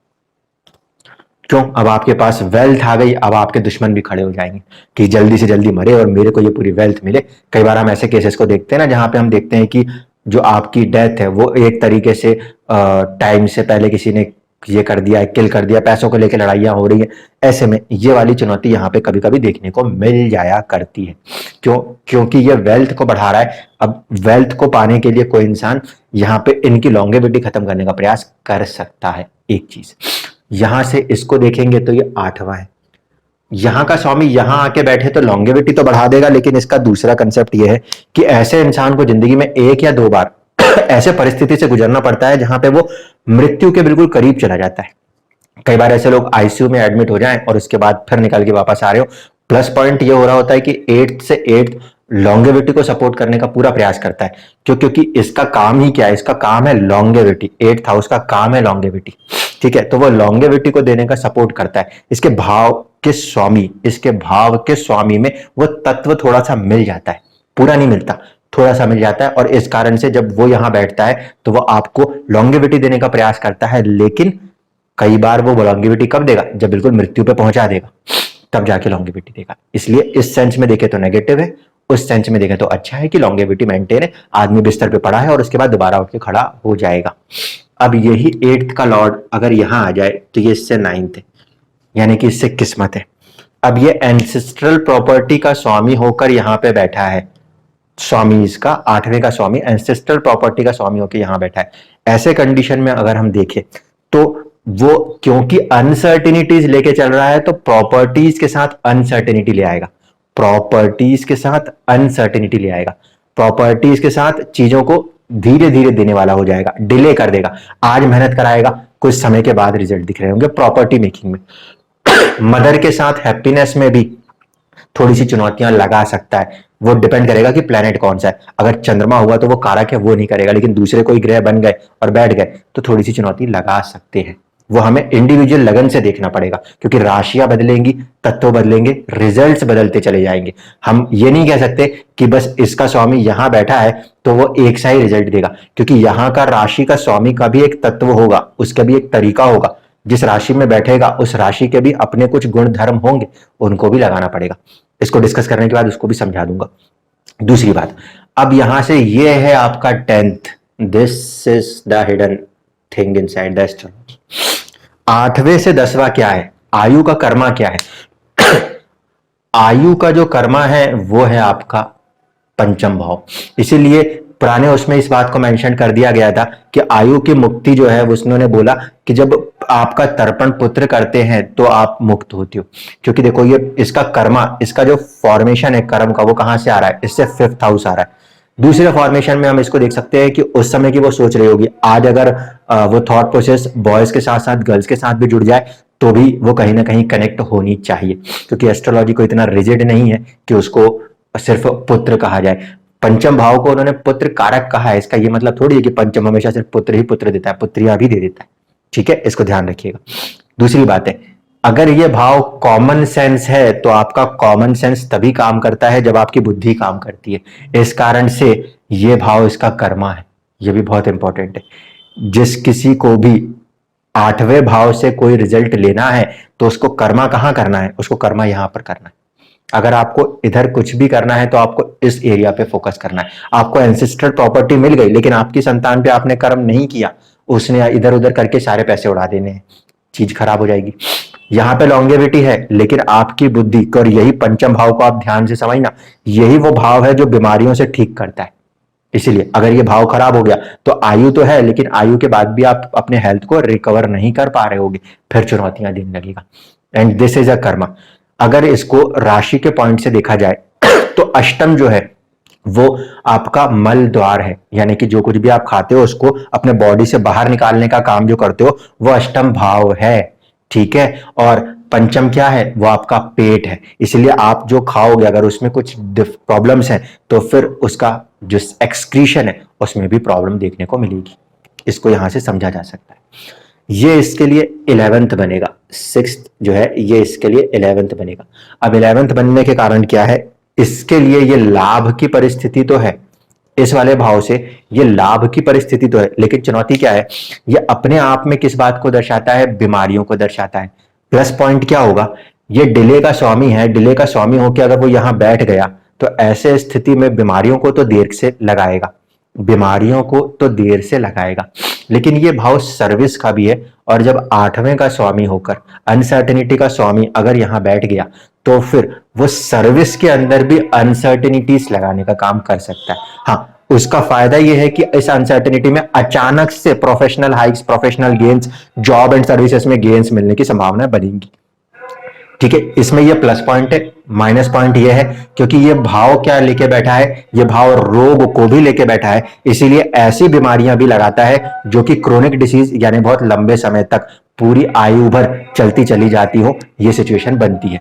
क्यों, अब आपके पास वेल्थ आ गई, अब आपके दुश्मन भी खड़े हो जाएंगे कि जल्दी से जल्दी मरे और मेरे को ये पूरी वेल्थ मिले। कई बार हम ऐसे केसेस को देखते हैं ना, जहां पे हम देखते हैं कि जो आपकी डेथ है वो एक तरीके से टाइम से पहले किसी ने ये कर दिया है, किल कर दिया, पैसों को लेकर लड़ाइयां हो रही है। ऐसे में ये वाली चुनौती यहाँ पे कभी कभी देखने को मिल जाया करती है। क्यों, क्योंकि ये वेल्थ को बढ़ा रहा है। अब वेल्थ को पाने के लिए कोई इंसान यहाँ पे इनकी लॉन्गेविटी खत्म करने का प्रयास कर सकता है। एक चीज यहां से इसको देखेंगे तो ये 8वां है। यहां का स्वामी यहां आके बैठे तो लॉन्गेविटी तो बढ़ा देगा, लेकिन इसका दूसरा कंसेप्ट ये है कि ऐसे इंसान को जिंदगी में एक या दो बार ऐसे परिस्थिति से गुजरना पड़ता है जहां पे वो मृत्यु के बिल्कुल करीब चला जाता है। कई बार ऐसे लोग आईसीयू में एडमिट हो जाएं और उसके बाद फिर निकल के वापस आ रहे हो। प्लस पॉइंट ये हो रहा होता है कि 8th से 8th लॉन्गेविटी को सपोर्ट करने का पूरा प्रयास करता है। क्योंकि इसका काम ही क्या है, इसका काम है लॉन्गेविटी। 8th हाउस का काम है लॉन्गेविटी। ठीक है, तो वो लॉन्गेविटी को देने का सपोर्ट करता है। इसके भाव के स्वामी, इसके भाव के स्वामी में वो तत्व थोड़ा सा मिल जाता है, पूरा नहीं मिलता, थोड़ा सा मिल जाता है। और इस कारण से जब वो यहां बैठता है तो वो आपको लॉन्गेविटी देने का प्रयास करता है, लेकिन कई बार वो लॉन्गेविटी कब देगा, जब बिल्कुल मृत्यु पे पहुंचा देगा, तब जाके लॉन्गेविटी देगा। इसलिए इस सेंस में देखे तो नेगेटिव है, उस सेंस में देखे तो अच्छा है कि लॉन्गेविटी मेंटेन है। आदमी बिस्तर पे पड़ा है और उसके बाद दोबारा उठ के खड़ा हो जाएगा। अब यही 8th का लॉर्ड अगर यहां आ जाए तो ये इससे 9th है, यानी कि इससे किस्मत है। अब ये एंसेस्ट्रल प्रॉपर्टी का स्वामी होकर यहां पे बैठा है। स्वामी इसका 8वें का स्वामी एंसेस्ट्रल प्रॉपर्टी का स्वामी होकर यहां बैठा है। ऐसे कंडीशन में अगर हम देखें तो वो क्योंकि अनसर्टिनिटीज लेके चल रहा है, तो प्रॉपर्टीज के साथ अनसर्टिनिटी ले आएगा, प्रॉपर्टीज के साथ अनसर्टिनिटी ले आएगा। प्रॉपर्टीज के साथ चीजों को धीरे धीरे देने वाला हो जाएगा, डिले कर देगा। आज मेहनत कराएगा, कुछ समय के बाद रिजल्ट दिख रहे होंगे प्रॉपर्टी मेकिंग में। मदर के साथ हैप्पीनेस में भी थोड़ी सी चुनौतियां लगा सकता है, वो डिपेंड करेगा कि प्लेनेट कौन सा है। अगर चंद्रमा हुआ तो वो कारक है, वो नहीं करेगा, लेकिन दूसरे कोई ग्रह बन गए और बैठ गए तो थोड़ी सी चुनौती लगा सकते हैं। वो हमें इंडिविजुअल लगन से देखना पड़ेगा, क्योंकि राशियां बदलेंगी, तत्व बदलेंगे, रिजल्ट्स बदलते चले जाएंगे। हम ये नहीं कह सकते कि बस इसका स्वामी यहां बैठा है तो वो एक सा ही रिजल्ट देगा, क्योंकि यहां का राशि का स्वामी का भी एक तत्व होगा, उसका भी एक तरीका होगा। जिस राशि में बैठेगा उस राशि के भी अपने कुछ गुण धर्म होंगे, उनको भी लगाना पड़ेगा। इसको डिस्कस करने के बाद उसको भी समझा दूंगा। दूसरी बात, अब यहां से ये है आपका 10th, this is the hidden thing inside the astrology. 8वें से 10वां क्या है, आयु का कर्मा क्या है। आयु का जो कर्मा है वो है आपका पंचम भाव। इसीलिए पुराने उसमें इस बात को मेंशन कर दिया गया था कि आयु की मुक्ति जो है, उसने बोला कि जब आपका तर्पण पुत्र करते हैं तो आप मुक्त होते हो। क्योंकि देखो ये इसका कर्मा, इसका जो फॉर्मेशन है कर्म का, वो कहां से आ रहा है, इससे 5th हाउस आ रहा है। दूसरे फॉर्मेशन में हम इसको देख सकते हैं कि उस समय की वो सोच रही होगी, आज अगर वो थॉट प्रोसेस बॉयज के साथ साथ गर्ल्स के साथ भी जुड़ जाए तो भी वो कहीं ना कहीं कनेक्ट होनी चाहिए, क्योंकि एस्ट्रोलॉजी को इतना रिजिड नहीं है कि उसको सिर्फ पुत्र कहा जाए। पंचम भाव को उन्होंने पुत्र कारक कहा है, इसका ये मतलब थोड़ी है कि पंचम हमेशा सिर्फ पुत्र ही पुत्र देता है, पुत्रियां भी दे देता है। ठीक है, इसको ध्यान रखिएगा। दूसरी बात है, अगर ये भाव कॉमन सेंस है तो आपका कॉमन सेंस तभी काम करता है जब आपकी बुद्धि काम करती है। इस कारण से ये भाव इसका कर्मा है, ये भी बहुत इंपॉर्टेंट है। जिस किसी को भी 8वें भाव से कोई रिजल्ट लेना है तो उसको कर्मा कहां करना है, उसको कर्मा यहां पर करना है। अगर आपको इधर कुछ भी करना है तो आपको इस एरिया पे फोकस करना है। आपको एंसेस्ट्रल प्रॉपर्टी मिल गई लेकिन आपकी संतान पे आपने कर्म नहीं किया, उसने इधर उधर करके सारे पैसे उड़ा देने हैं, चीज खराब हो जाएगी। यहां पे लॉन्गेविटी है लेकिन आपकी बुद्धि, और यही पंचम भाव को आप ध्यान से समझना, यही वो भाव है जो बीमारियों से ठीक करता है। इसीलिए अगर ये भाव खराब हो गया तो आयु तो है लेकिन आयु के बाद भी आप अपने हेल्थ को रिकवर नहीं कर पा रहे होगे, फिर चुनौतियां देने लगेगा। And this is a Karma. अगर इसको राशि के पॉइंट से देखा जाए तो अष्टम जो है वो आपका मल द्वार है, यानी कि जो कुछ भी आप खाते हो उसको अपने बॉडी से बाहर निकालने का काम जो करते हो वो अष्टम भाव है। ठीक है, और पंचम क्या है, वो आपका पेट है। इसलिए आप जो खाओगे अगर उसमें कुछ प्रॉब्लम्स हैं तो फिर उसका जो एक्सक्रीशन है उसमें भी प्रॉब्लम देखने को मिलेगी। इसको यहां से समझा जा सकता है। ये इसके लिए 11th बनेगा, 6th जो है ये इसके लिए 11th बनेगा। अब 11th बनने के कारण क्या है, इसके लिए ये लाभ की परिस्थिति तो है, इस वाले भाव से ये लाभ की परिस्थिति तो है, लेकिन चुनौती क्या है, ये अपने आप में किस बात को दर्शाता है, बीमारियों को दर्शाता है। प्लस पॉइंट क्या होगा, ये डिले का स्वामी है, डिले का स्वामी होकर अगर वो यहां बैठ गया तो ऐसे स्थिति में बीमारियों को तो देर से लगाएगा, बीमारियों को तो देर से लगाएगा। लेकिन ये भाव सर्विस का भी है, और जब 8वें का स्वामी होकर अनसर्टेनिटी का स्वामी अगर यहां बैठ गया तो फिर वो सर्विस के अंदर भी अनसर्टेनिटीज लगाने का काम कर सकता है। हाँ, उसका फायदा यह है कि इस अनसर्टेनिटी में अचानक से professional hikes, professional gains, job and services में गेन्स मिलने की संभावना बनेगी। ठीक है, इसमें ये प्लस पॉइंट है। माइनस पॉइंट ये है क्योंकि ये भाव क्या लेके बैठा है, ये भाव रोग को भी लेके बैठा है, इसीलिए ऐसी बीमारियां भी लगाता है जो कि क्रोनिक डिसीज यानी बहुत लंबे समय तक पूरी आयु भर चलती चली जाती हो, ये सिचुएशन बनती है।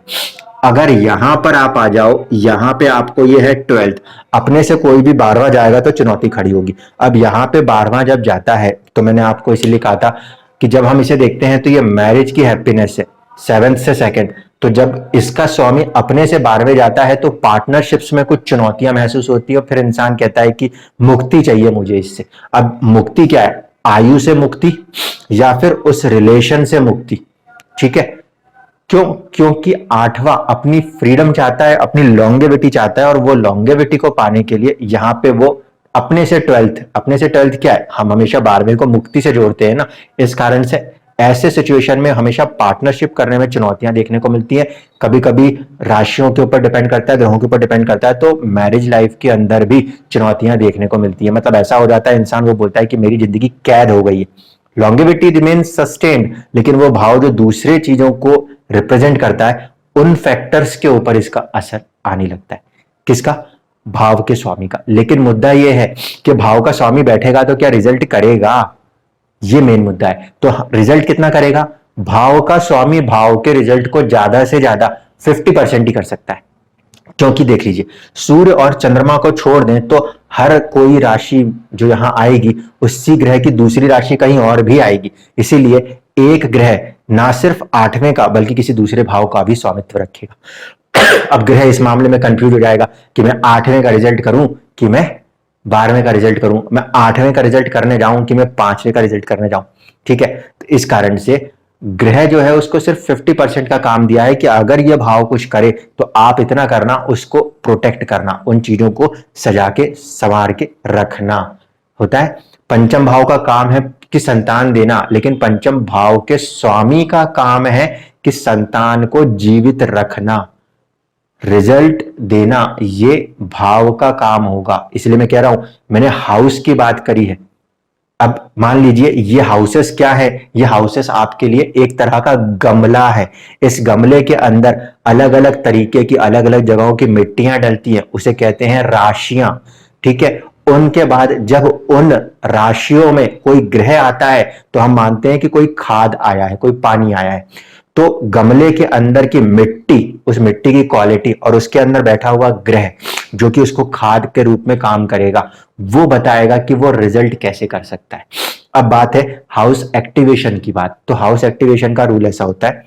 अगर यहां पर आप आ जाओ, यहां पे आपको ये है 12th, अपने से कोई भी 12वां जाएगा तो चुनौती खड़ी होगी। अब यहां पे 12वां जब जाता है तो मैंने आपको इसीलिए कहा था कि जब हम इसे देखते हैं तो ये मैरिज की हैप्पीनेस है, 7th से 2nd। तो जब इसका स्वामी अपने से 12वें जाता है तो पार्टनरशिप्स में कुछ चुनौतियां महसूस होती है और फिर इंसान कहता है कि मुक्ति चाहिए मुझे इससे। अब मुक्ति क्या है, आयु से मुक्ति या फिर उस रिलेशन से मुक्ति। ठीक है, क्यों, क्योंकि 8वां अपनी फ्रीडम चाहता है, अपनी लॉन्गेविटी चाहता है, और वो लॉन्गेविटी को पाने के लिए यहां पे वो अपने से 12th क्या है, हम हमेशा 12वें को मुक्ति से जोड़ते हैं ना, इस कारण से ऐसे सिचुएशन में हमेशा पार्टनरशिप करने में चुनौतियां देखने को मिलती है। कभी कभी राशियों के ऊपर डिपेंड करता है, ग्रहों के ऊपर डिपेंड करता है, तो मैरिज लाइफ के अंदर भी चुनौतियां देखने को मिलती है। मतलब ऐसा हो जाता है इंसान वो बोलता है कि मेरी जिंदगी कैद हो गई है। लॉन्गेविटी रिमेन्स सस्टेन्ड, लेकिन वो भाव जो दूसरे चीजों को रिप्रेजेंट करता है उन फैक्टर्स के ऊपर इसका असर आने लगता है। किसका, भाव के स्वामी का। लेकिन मुद्दा यह है कि भाव का स्वामी बैठेगा तो क्या रिजल्ट करेगा, ये मेन मुद्दा है। तो रिजल्ट कितना करेगा, भाव का स्वामी भाव के रिजल्ट को ज्यादा से ज्यादा 50% ही कर सकता है। क्योंकि देख लीजिए, सूर्य और चंद्रमा को छोड़ दें तो हर कोई राशि जो यहां आएगी उसी ग्रह की दूसरी राशि कहीं और भी आएगी। इसीलिए एक ग्रह ना सिर्फ आठवें का बल्कि किसी दूसरे भाव का भी स्वामित्व रखेगा। अब ग्रह इस मामले में कंफ्यूज हो जाएगा कि मैं आठवें का रिजल्ट करूं कि मैं 12वें का रिजल्ट करूं, मैं आठवें का रिजल्ट करने जाऊं कि मैं 5वें का रिजल्ट करने जाऊं। ठीक है, तो इस कारण से ग्रह जो है उसको सिर्फ 50% का काम दिया है कि अगर ये भाव कुछ करे तो आप इतना करना, उसको प्रोटेक्ट करना, उन चीजों को सजा के संवार के रखना होता है। पंचम भाव का काम है कि संतान देना, लेकिन पंचम भाव के स्वामी का काम है कि संतान को जीवित रखना, रिजल्ट देना, ये भाव का काम होगा। इसलिए मैं कह रहा हूं, मैंने हाउस की बात करी है। अब मान लीजिए ये हाउसेस क्या है, ये हाउसेस आपके लिए एक तरह का गमला है। इस गमले के अंदर अलग अलग तरीके की अलग अलग जगहों की मिट्टियां डलती हैं, उसे कहते हैं राशियां। ठीक है, उनके बाद जब उन राशियों में कोई ग्रह आता है तो हम मानते हैं कि कोई खाद आया है, कोई पानी आया है। तो गमले के अंदर की मिट्टी, उस मिट्टी की क्वालिटी और उसके अंदर बैठा हुआ ग्रह जो कि उसको खाद के रूप में काम करेगा, वो बताएगा कि वो रिजल्ट कैसे कर सकता है। अब बात है हाउस एक्टिवेशन की बात। तो हाउस एक्टिवेशन का रूल ऐसा होता है,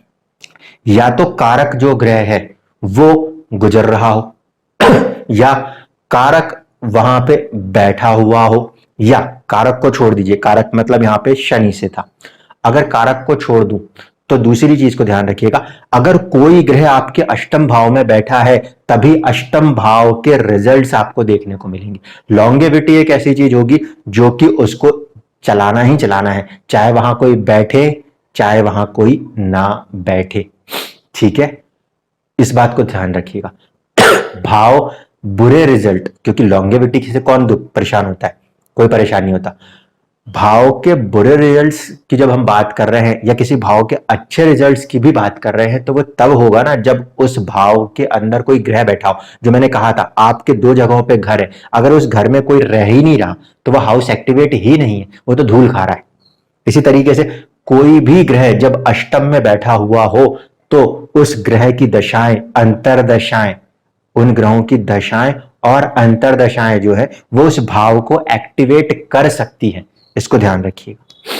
या तो कारक जो ग्रह है वो गुजर रहा हो, या कारक वहां पे बैठा हुआ हो, या कारक को छोड़ दीजिए, कारक मतलब यहां पे शनि से था। अगर कारक को छोड़ दूं तो दूसरी चीज को ध्यान रखिएगा, अगर कोई ग्रह आपके अष्टम भाव में बैठा है तभी अष्टम भाव के रिजल्ट्स आपको देखने को मिलेंगे। लॉन्गेविटी एक ऐसी चीज होगी जो कि उसको चलाना ही चलाना है, चाहे वहां कोई बैठे चाहे वहां कोई ना बैठे। ठीक है, इस बात को ध्यान रखिएगा। भाव बुरे रिजल्ट, क्योंकि लॉन्गेविटी से कौन परेशान होता है, कोई परेशान नहीं होता। भाव के बुरे रिजल्ट्स की जब हम बात कर रहे हैं या किसी भाव के अच्छे रिजल्ट्स की भी बात कर रहे हैं तो वो तब होगा ना जब उस भाव के अंदर कोई ग्रह बैठा हो। जो मैंने कहा था, आपके दो जगहों पे घर है, अगर उस घर में कोई रह ही नहीं रहा तो वह हाउस एक्टिवेट ही नहीं है, वो तो धूल खा रहा है। इसी तरीके से कोई भी ग्रह जब अष्टम में बैठा हुआ हो तो उस ग्रह की दशाएं, अंतरदशाएं, उन ग्रहों की दशाएं और अंतरदशाएं जो है वो उस भाव को एक्टिवेट कर सकती है, इसको ध्यान रखिएगा।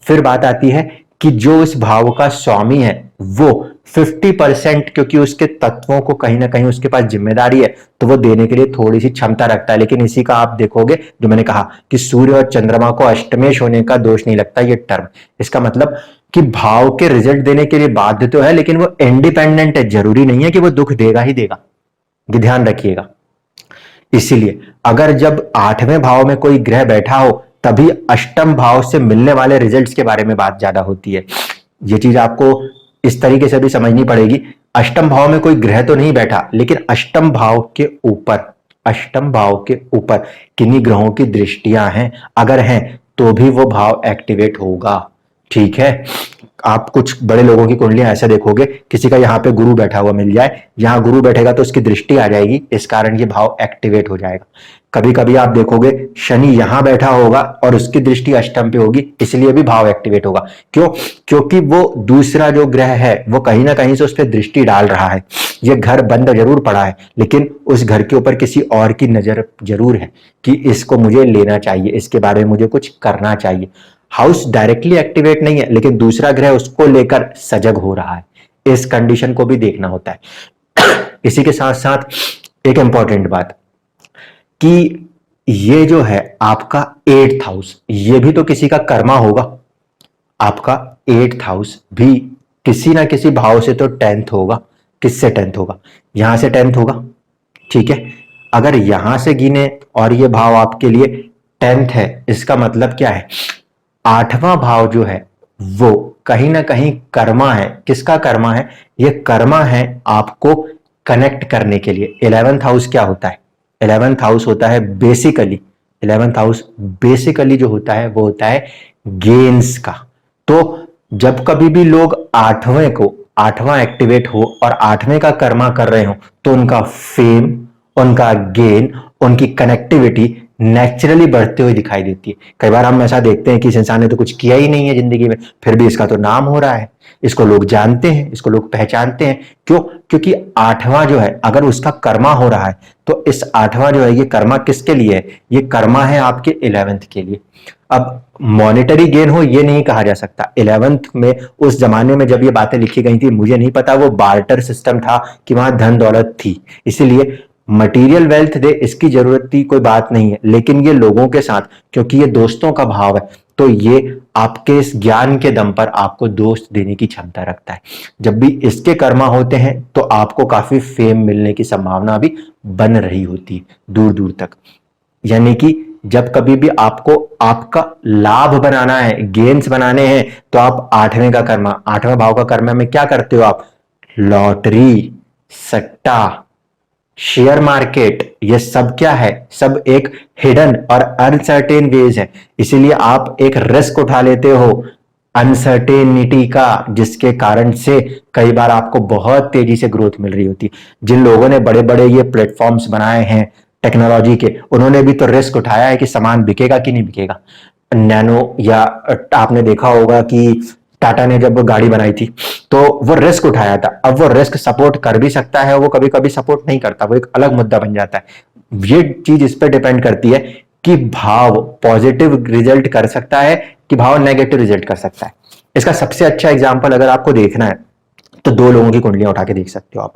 फिर बात आती है कि जो इस भाव का स्वामी है वो 50%, क्योंकि उसके तत्वों को कहीं ना कहीं उसके पास जिम्मेदारी है तो वो देने के लिए थोड़ी सी क्षमता रखता है। लेकिन इसी का आप देखोगे, जो मैंने कहा कि सूर्य और चंद्रमा को अष्टमेश होने का दोष नहीं लगता, ये टर्म, इसका मतलब कि भाव के रिजल्ट देने के लिए बाध्य तो है लेकिन वो इंडिपेंडेंट है, जरूरी नहीं है कि वो दुख देगा ही देगा, ये ध्यान रखिएगा। इसीलिए अगर जब आठवें भाव में कोई ग्रह बैठा हो तभी अष्टम भाव से मिलने वाले रिजल्ट्स के बारे में बात ज्यादा होती है। ये चीज आपको इस तरीके से भी समझनी पड़ेगी, अष्टम भाव में कोई ग्रह तो नहीं बैठा लेकिन अष्टम भाव के ऊपर, अष्टम भाव के ऊपर किन्हीं ग्रहों की दृष्टियां हैं, अगर हैं तो भी वो भाव एक्टिवेट होगा। ठीक है, आप कुछ बड़े लोगों की कुंडलियां ऐसे देखोगे, किसी का यहाँ पे गुरु बैठा हुआ मिल जाए, यहाँ गुरु बैठेगा तो उसकी दृष्टि आ जाएगी, इस कारण ये भाव एक्टिवेट हो जाएगा। कभी कभी आप देखोगे शनि यहां बैठा होगा और उसकी दृष्टि अष्टम पे होगी, इसलिए भी भाव एक्टिवेट होगा। क्यों? क्योंकि वो दूसरा जो ग्रह है वो कहीं ना कहीं से उस पर दृष्टि डाल रहा है। ये घर बंद जरूर पड़ा है लेकिन उस घर के ऊपर किसी और की नजर जरूर है कि इसको मुझे लेना चाहिए, इसके बारे में मुझे कुछ करना चाहिए। हाउस डायरेक्टली एक्टिवेट नहीं है लेकिन दूसरा ग्रह उसको लेकर सजग हो रहा है, इस कंडीशन को भी देखना होता है। इसी के साथ साथ एक इंपॉर्टेंट बात कि ये जो है आपका 8th हाउस, ये भी तो किसी का कर्मा होगा। आपका 8th हाउस भी किसी ना किसी भाव से तो 10th होगा। किससे 10th होगा? यहां से 10th होगा। ठीक है, अगर यहां से गिने और ये भाव आपके लिए 10th है, इसका मतलब क्या है? 8वां भाव जो है वो कहीं ना कहीं कर्मा है। किसका कर्मा है? ये कर्मा है आपको कनेक्ट करने के लिए। 11th हाउस क्या होता है? 11th हाउस होता है बेसिकली, 11th हाउस बेसिकली जो होता है वो होता है गेन्स का। तो जब कभी भी लोग आठवां एक्टिवेट हो और 8वें का कर्मा कर रहे हो तो उनका फेम उनका गेन, उनकी कनेक्टिविटी नेचुरली बढ़ते हुए दिखाई देती है। कई बार हम ऐसा देखते हैं कि इस इंसान ने तो कुछ किया ही नहीं है जिंदगी में, फिर भी इसका तो नाम हो रहा है, इसको लोग जानते हैं, इसको लोग पहचानते हैं। क्यों? क्योंकि आठवां जो है, अगर उसका कर्मा हो रहा है तो इस आठवां जो है, ये कर्मा किसके लिए है? ये कर्मा है आपके 11th के लिए। अब मॉनेटरी गेन हो ये नहीं कहा जा सकता। 11th में, उस जमाने में जब ये बातें लिखी गई थी, मुझे नहीं पता वो बार्टर सिस्टम था कि वहां धन दौलत थी, इसीलिए मटेरियल वेल्थ दे इसकी जरूरत की कोई बात नहीं है, लेकिन ये लोगों के साथ, क्योंकि ये दोस्तों का भाव है, तो ये आपके इस ज्ञान के दम पर आपको दोस्त देने की क्षमता रखता है। जब भी इसके कर्मा होते हैं तो आपको काफी फेम मिलने की संभावना भी बन रही होती है दूर दूर तक। यानी कि जब कभी भी आपको आपका लाभ बनाना है, गेन्स बनाने हैं, तो आप आठवें का कर्मा, आठवें भाव का कर्मा में क्या करते हो आप? लॉटरी, सट्टा, शेयर मार्केट, ये सब क्या है? सब एक हिडन और अनसर्टेन वेज है। इसीलिए आप एक रिस्क उठा लेते हो अनसर्टेनिटी का, जिसके कारण से कई बार आपको बहुत तेजी से ग्रोथ मिल रही होती है। जिन लोगों ने बड़े बड़े ये प्लेटफॉर्म्स बनाए हैं टेक्नोलॉजी के, उन्होंने भी तो रिस्क उठाया है कि सामान बिकेगा कि नहीं बिकेगा। नैनो, या आपने देखा होगा कि टाटा ने जब गाड़ी बनाई थी तो वो रिस्क उठाया था। अब वो रिस्क सपोर्ट कर भी सकता है, वो कभी कभी सपोर्ट नहीं करता, वो एक अलग मुद्दा बन जाता है। ये चीज इस पर डिपेंड करती है कि भाव पॉजिटिव रिजल्ट कर सकता है कि भाव नेगेटिव रिजल्ट कर सकता है। इसका सबसे अच्छा एग्जाम्पल अगर आपको देखना है तो दो लोगों की कुंडलियां उठा के देख सकते हो आप।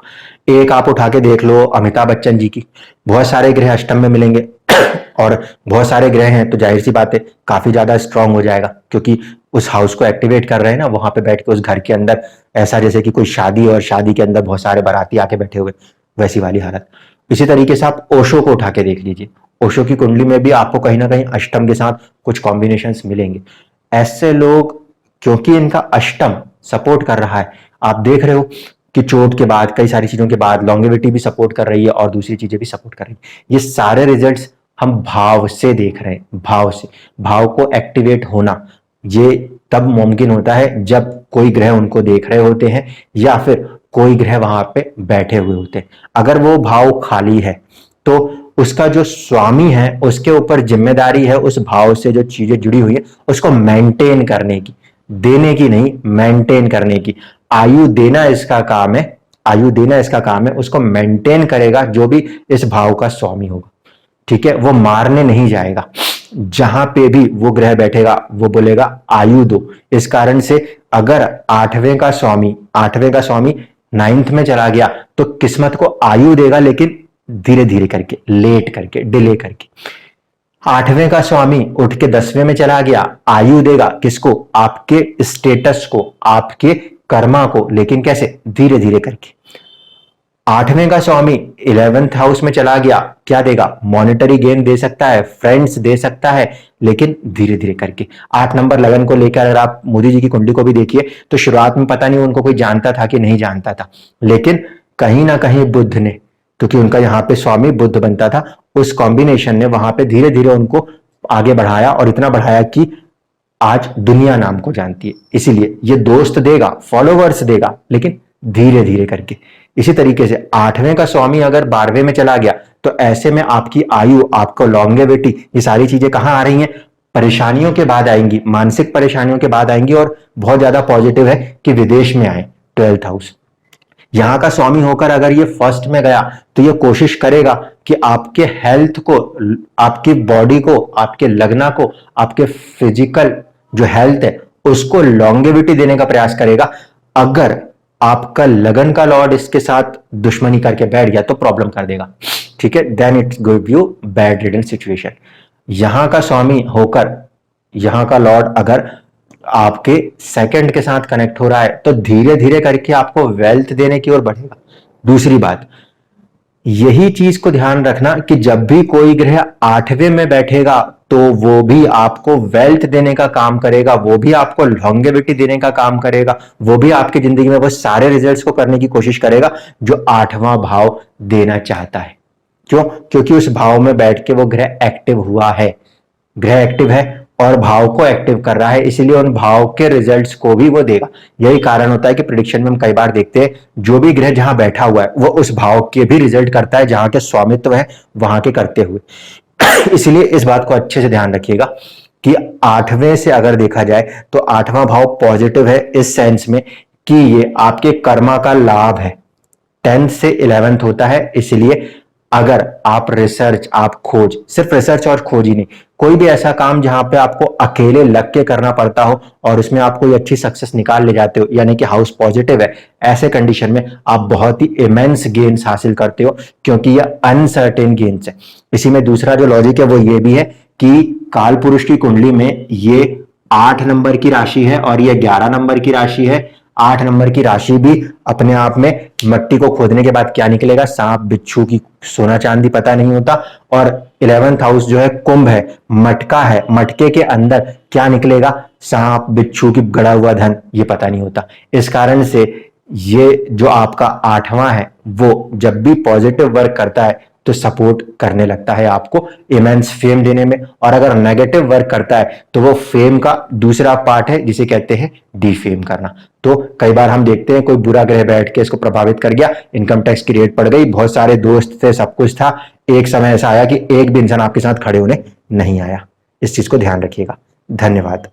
एक आप उठा के देख लो अमिताभ बच्चन जी की, बहुत सारे ग्रह अष्टम में मिलेंगे और बहुत सारे ग्रह हैं तो जाहिर सी बात है काफी ज्यादा स्ट्रांग हो जाएगा, क्योंकि उस हाउस को एक्टिवेट कर रहे हैं ना, वहां पे बैठ के उस घर के अंदर, ऐसा जैसे कि कोई शादी और शादी के अंदर बहुत सारे बाराती आके बैठे हुए, वैसी वाली हालत। इसी तरीके से आप ओशो को उठा के देख लीजिए, ओशो की कुंडली में भी आपको कहीं ना कहीं अष्टम के साथ कुछ कॉम्बिनेशन मिलेंगे। ऐसे लोग, क्योंकि इनका अष्टम सपोर्ट कर रहा है, आप देख रहे हो कि चोट के बाद, कई सारी चीजों के बाद लॉन्गेविटी भी सपोर्ट कर रही है और दूसरी चीजें भी सपोर्ट कर रही है। ये सारे रिजल्ट्स हम भाव से देख रहे हैं, भाव से। भाव को एक्टिवेट होना ये तब मुमकिन होता है जब कोई ग्रह उनको देख रहे होते हैं या फिर कोई ग्रह वहां पे बैठे हुए होते हैं। अगर वो भाव खाली है तो उसका जो स्वामी है उसके ऊपर जिम्मेदारी है उस भाव से जो चीजें जुड़ी हुई है उसको मेंटेन करने की, देने की नहीं, मेंटेन करने की। आयु देना इसका काम है, आयु देना इसका काम है, उसको मेंटेन करेगा जो भी इस भाव का स्वामी होगा। ठीक है, वो मारने नहीं जाएगा। जहां पे भी वो ग्रह बैठेगा वो बोलेगा आयु दो। इस कारण से अगर आठवें का स्वामी 9th में चला गया तो किस्मत को आयु देगा, लेकिन धीरे धीरे करके, लेट करके, डिले करके। 8वें का स्वामी उठ के 10वें में चला गया, आयु देगा किसको? आपके स्टेटस को, आपके कर्मा को, लेकिन कैसे? धीरे धीरे करके। 8वें का स्वामी 11th हाउस में चला गया, क्या देगा? मॉनेटरी गेन दे सकता है, फ्रेंड्स दे सकता है, लेकिन धीरे धीरे करके। 8 नंबर लगन को लेकर अगर आप मोदी जी की कुंडली को भी देखिए तो शुरुआत में पता नहीं उनको कोई जानता था कि नहीं जानता था, लेकिन कहीं ना कहीं बुद्ध ने, क्योंकि उनका यहाँ पे स्वामी बुद्ध बनता था, उस कॉम्बिनेशन ने वहां पे धीरे धीरे उनको आगे बढ़ाया और इतना बढ़ाया कि आज दुनिया नाम को जानती है। इसीलिए ये दोस्त देगा, फॉलोवर्स देगा, लेकिन धीरे धीरे करके। इसी तरीके से 8वें का स्वामी अगर 12वें में चला गया तो ऐसे में आपकी आयु, आपको लॉन्गेविटी, ये सारी चीजें कहां आ रही हैं? परेशानियों के बाद आएंगी, मानसिक परेशानियों के बाद आएंगी। और बहुत ज्यादा पॉजिटिव है कि विदेश में आए 12th हाउस। यहां का स्वामी होकर अगर ये फर्स्ट में गया तो ये कोशिश करेगा कि आपके हेल्थ को, आपकी बॉडी को, आपके लगना को, आपके फिजिकल जो हेल्थ है उसको लॉन्गेविटी देने का प्रयास करेगा। अगर आपका लगन का लॉर्ड इसके साथ दुश्मनी करके बैठ गया तो प्रॉब्लम कर देगा। ठीक है, then it's give you bad ridden situation. यहां का स्वामी होकर यहां का लॉर्ड अगर आपके सेकंड के साथ कनेक्ट हो रहा है तो धीरे धीरे करके आपको वेल्थ देने की ओर बढ़ेगा। दूसरी बात, यही चीज को ध्यान रखना कि जब भी कोई ग्रह 8वें में बैठेगा तो वो भी आपको वेल्थ देने का काम करेगा, वो भी आपको लॉन्गेविटी देने का काम करेगा, वो भी आपकी जिंदगी में वो सारे रिजल्ट्स को करने की कोशिश करेगा जो 8वां भाव देना चाहता है। क्यों? क्योंकि उस भाव में बैठ के वो ग्रह एक्टिव हुआ है। ग्रह एक्टिव है, और भाव को एक्टिव कर रहा है, इसलिए उन भाव के रिजल्ट्स को भी वो देगा। यही कारण होता है कि प्रिडिक्शन में हम कई बार देखते हैं जो भी ग्रह जहां बैठा हुआ है वो उस भाव के भी रिजल्ट करता है जहां के स्वामित्व है वहां के करते हुए। इसलिए इस बात को अच्छे से ध्यान रखिएगा कि आठवें से अगर देखा जाए तो आठवां भाव पॉजिटिव है इस सेंस में कि ये आपके कर्मा का लाभ है। 10th से 11th होता है, इसलिए अगर आप रिसर्च, आप खोज, सिर्फ रिसर्च और खोज ही नहीं, कोई भी ऐसा काम जहां पे आपको अकेले लग के करना पड़ता हो और उसमें आप कोई अच्छी सक्सेस निकाल ले जाते हो, यानी कि हाउस पॉजिटिव है, ऐसे कंडीशन में आप बहुत ही इमेंस गेन्स हासिल करते हो, क्योंकि ये अनसर्टेन गेन्स है। इसी में दूसरा जो लॉजिक है वो ये भी है कि काल पुरुष की कुंडली में ये 8 नंबर की राशि है और ये 11 नंबर की राशि है। 8 नंबर की राशि भी अपने आप में मट्टी को खोदने के बाद क्या निकलेगा, सांप बिच्छू की सोना चांदी पता नहीं होता। और 11th हाउस जो है कुंभ है, मटका है, मटके के अंदर क्या निकलेगा, सांप बिच्छू की गड़ा हुआ धन, ये पता नहीं होता। इस कारण से ये जो आपका 8वां है वो जब भी पॉजिटिव वर्क करता है तो सपोर्ट करने लगता है आपको इमेंस फेम देने में, और अगर नेगेटिव वर्क करता है तो वो फेम का दूसरा पार्ट है जिसे कहते हैं डिफेम करना। तो कई बार हम देखते हैं कोई बुरा ग्रह बैठ के इसको प्रभावित कर गया, इनकम टैक्स की रेट पड़ गई, बहुत सारे दोस्त थे, सब कुछ था, एक समय ऐसा आया कि एक भी इंसान आपके साथ खड़े होने नहीं आया। इस चीज को ध्यान रखिएगा। धन्यवाद।